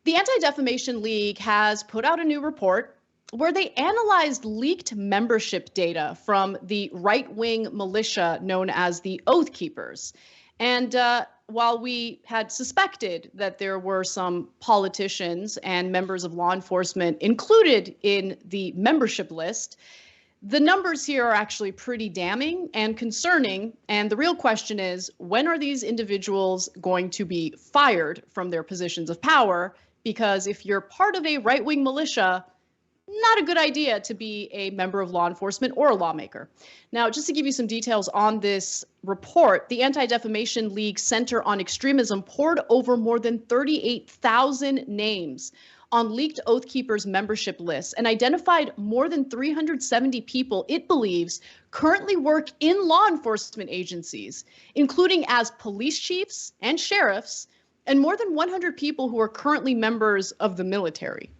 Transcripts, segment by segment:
The Anti-Defamation League has put out a new report where they analyzed leaked membership data from the right-wing militia known as the Oath Keepers. And while we had suspected that there were some politicians and members of law enforcement included in the membership list, the numbers here are actually pretty damning and concerning. And the real question is, when are these individuals going to be fired from their positions of power? Because if you're part of a right-wing militia, not a good idea to be a member of law enforcement or a lawmaker. Now, just to give you some details on this report, the Anti-Defamation League Center on Extremism pored over more than 38,000 names on leaked Oath Keepers membership lists and identified more than 370 people it believes currently work in law enforcement agencies, including as police chiefs and sheriffs, and more than 100 people who are currently members of the military.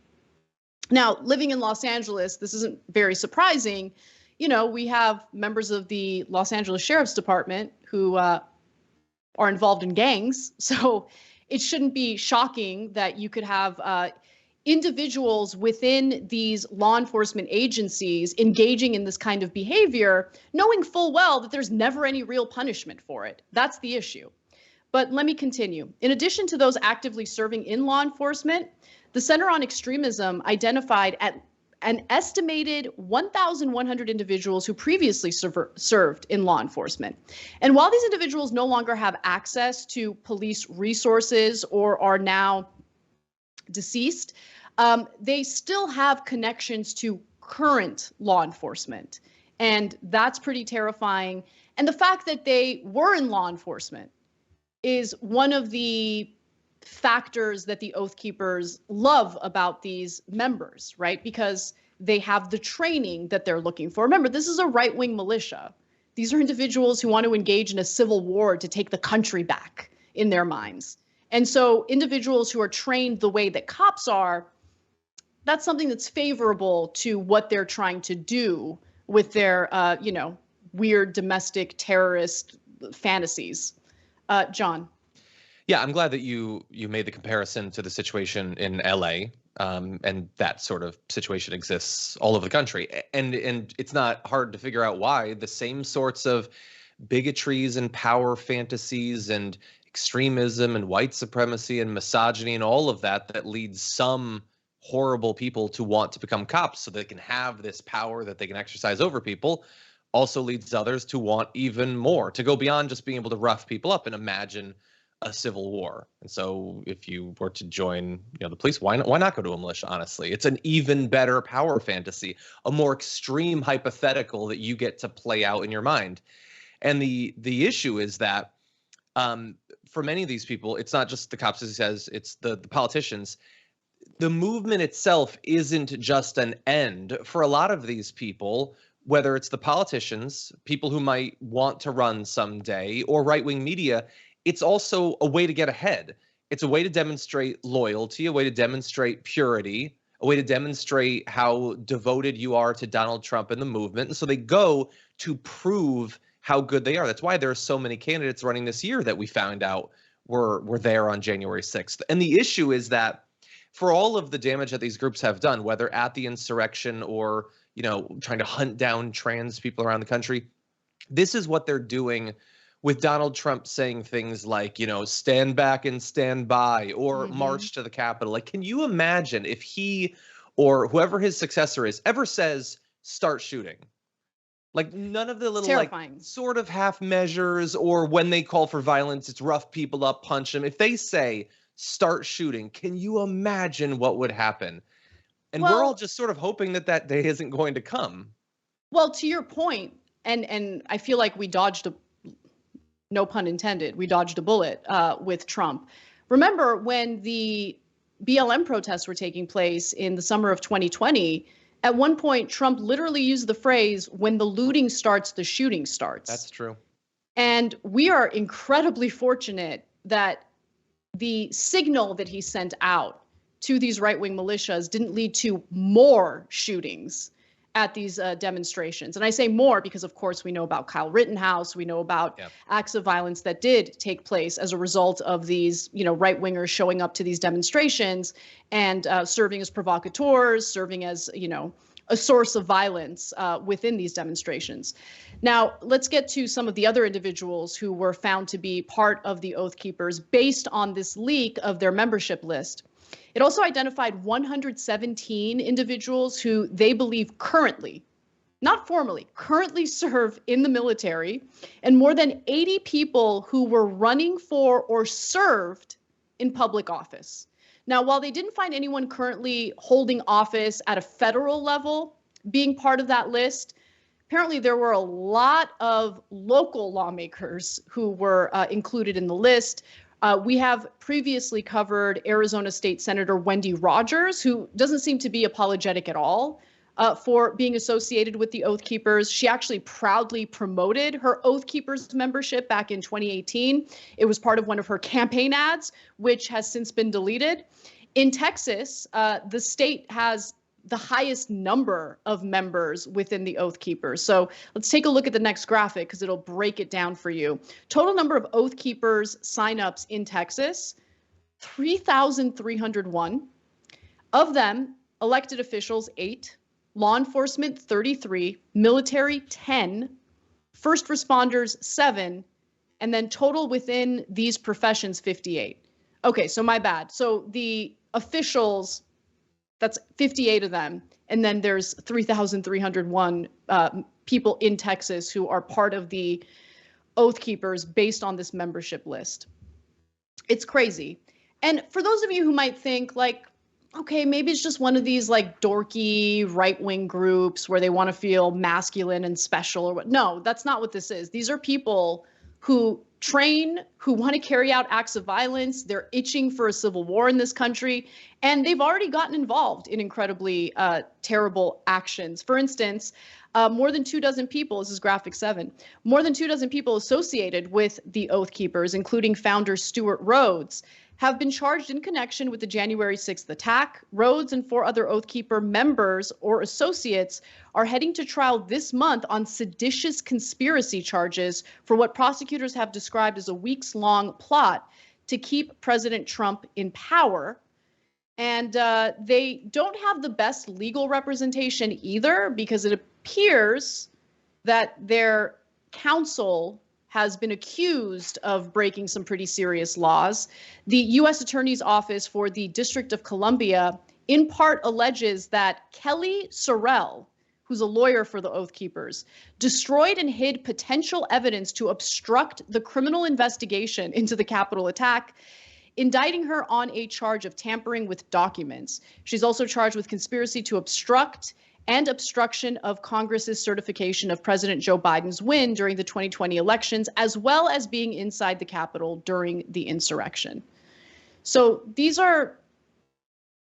Now, living in Los Angeles, this isn't very surprising. You know, we have members of the Los Angeles Sheriff's Department who are involved in gangs. So it shouldn't be shocking that you could have individuals within these law enforcement agencies engaging in this kind of behavior, knowing full well that there's never any real punishment for it. That's the issue. But let me continue. In addition to those actively serving in law enforcement, the Center on Extremism identified at an estimated 1,100 individuals who previously served in law enforcement. And while these individuals no longer have access to police resources or are now deceased, they still have connections to current law enforcement. And that's pretty terrifying. And the fact that they were in law enforcement is one of the factors that the Oath Keepers love about these members, right? Because they have the training that they're looking for. Remember, this is a right-wing militia. These are individuals who want to engage in a civil war to take the country back in their minds. And so individuals who are trained the way that cops are, that's something that's favorable to what they're trying to do with their, weird domestic terrorist fantasies. John. Yeah, I'm glad that you made the comparison to the situation in LA, and that sort of situation exists all over the country. And it's not hard to figure out why. The same sorts of bigotries and power fantasies and extremism and white supremacy and misogyny and all of that leads some horrible people to want to become cops so they can have this power that they can exercise over people, also leads others to want even more, to go beyond just being able to rough people up and imagine a civil war. And so if you were to join, the police, why not go to a militia? Honestly, it's an even better power fantasy, a more extreme hypothetical that you get to play out in your mind. And the issue is that for many of these people, it's not just the cops, as he says, it's the politicians. The movement itself isn't just an end. For a lot of these people, whether it's the politicians, people who might want to run someday, or right-wing media, it's also a way to get ahead. It's a way to demonstrate loyalty, a way to demonstrate purity, a way to demonstrate how devoted you are to Donald Trump and the movement. And so they go to prove how good they are. That's why there are so many candidates running this year that we found out were there on January 6th. And the issue is that for all of the damage that these groups have done, whether at the insurrection or trying to hunt down trans people around the country, this is what they're doing with Donald Trump saying things like, stand back and stand by, or march to the Capitol. Like, can you imagine if he or whoever his successor is ever says, start shooting? Like, none of the little sort of half measures, or when they call for violence, it's rough people up, punch them. If they say, start shooting, can you imagine what would happen? And we're all just sort of hoping that day isn't going to come. Well, to your point, and I feel like we dodged no pun intended, we dodged a bullet with Trump. Remember when the BLM protests were taking place in the summer of 2020, at one point, Trump literally used the phrase, when the looting starts, the shooting starts. That's true. And we are incredibly fortunate that the signal that he sent out to these right-wing militias didn't lead to more shootings. at these demonstrations. And I say more because, of course, we know about Kyle Rittenhouse. We know about acts of violence that did take place as a result of these, right-wingers showing up to these demonstrations and serving as provocateurs, serving as, a source of violence within these demonstrations. Now, let's get to some of the other individuals who were found to be part of the Oath Keepers based on this leak of their membership list. It also identified 117 individuals who they believe currently, not formally, currently serve in the military, and more than 80 people who were running for or served in public office. Now, while they didn't find anyone currently holding office at a federal level being part of that list, apparently there were a lot of local lawmakers who were included in the list. We have previously covered Arizona State Senator Wendy Rogers, who doesn't seem to be apologetic at all for being associated with the Oath Keepers. She actually proudly promoted her Oath Keepers membership back in 2018. It was part of one of her campaign ads, which has since been deleted. In Texas, the state has the highest number of members within the Oath Keepers. So let's take a look at the next graphic because it'll break it down for you. Total number of Oath Keepers signups in Texas, 3,301. Of them, elected officials, 8, law enforcement, 33, military, 10, first responders, 7, and then total within these professions, 58. Okay, so my bad. So the officials, that's 58 of them. And then there's 3,301 people in Texas who are part of the Oath Keepers based on this membership list. It's crazy. And for those of you who might think like, okay, maybe it's just one of these like dorky right-wing groups where they want to feel masculine and special or what. No, that's not what this is. These are people who train, who want to carry out acts of violence. They're itching for a civil war in this country, and they've already gotten involved in incredibly terrible actions. For instance, more than 24 people, this is graphic 7, more than 24 people associated with the Oath Keepers, including founder Stuart Rhodes, have been charged in connection with the January 6th attack. Rhodes and 4 other Oath Keeper members or associates are heading to trial this month on seditious conspiracy charges for what prosecutors have described as a weeks-long plot to keep President Trump in power. And they don't have the best legal representation either, because it appears that their counsel has been accused of breaking some pretty serious laws. The U.S. Attorney's Office for the District of Columbia in part alleges that Kelly Sorrell, who's a lawyer for the Oath Keepers, destroyed and hid potential evidence to obstruct the criminal investigation into the Capitol attack, indicting her on a charge of tampering with documents. She's also charged with conspiracy to obstruct and obstruction of Congress's certification of President Joe Biden's win during the 2020 elections, as well as being inside the Capitol during the insurrection. So these are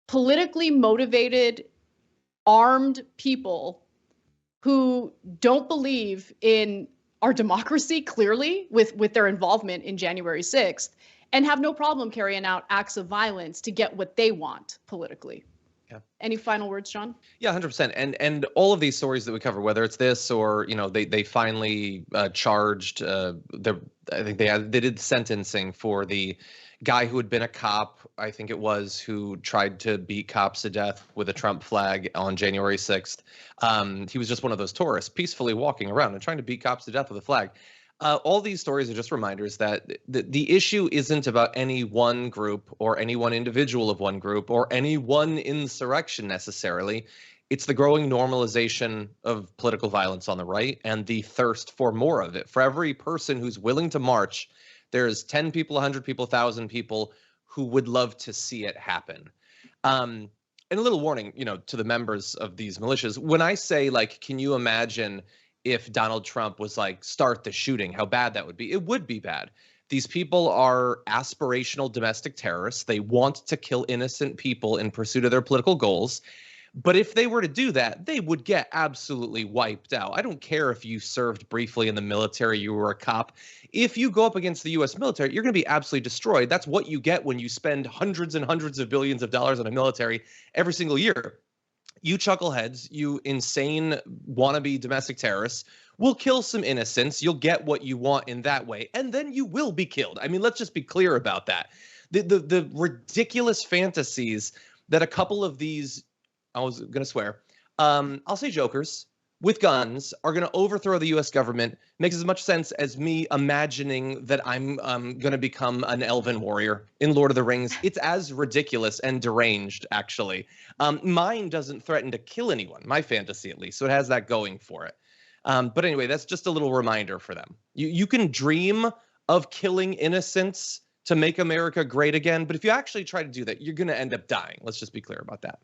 politically motivated, armed people who don't believe in our democracy, clearly, with their involvement in January 6th, and have no problem carrying out acts of violence to get what they want politically. Yeah. Any final words, John? Yeah, 100%. And all of these stories that we cover, whether it's this or, they finally charged, I think they did sentencing for the guy who had been a cop, I think it was, who tried to beat cops to death with a Trump flag on January 6th. He was just one of those tourists peacefully walking around and trying to beat cops to death with a flag. All these stories are just reminders that the issue isn't about any one group or any one individual of one group or any one insurrection necessarily. It's the growing normalization of political violence on the right and the thirst for more of it. For every person who's willing to march, there's 10 people, 100 people, 1,000 people who would love to see it happen. And a little warning, to the members of these militias, when I say, like, can you imagine if Donald Trump was like, start the shooting, how bad that would be? It would be bad. These people are aspirational domestic terrorists. They want to kill innocent people in pursuit of their political goals. But if they were to do that, they would get absolutely wiped out. I don't care if you served briefly in the military, you were a cop. If you go up against the U.S. military, you're going to be absolutely destroyed. That's what you get when you spend hundreds and hundreds of billions of dollars on a military every single year. You chuckleheads, you insane wannabe domestic terrorists, will kill some innocents. You'll get what you want in that way, and then you will be killed. I mean, let's just be clear about that. The ridiculous fantasies that a couple of these, I was going to swear, I'll say jokers with guns are going to overthrow the U.S. government makes as much sense as me imagining that I'm going to become an elven warrior in Lord of the Rings. It's as ridiculous and deranged, actually. Mine doesn't threaten to kill anyone, my fantasy at least, so it has that going for it. But anyway, that's just a little reminder for them. You can dream of killing innocents to make America great again, but if you actually try to do that, you're going to end up dying. Let's just be clear about that.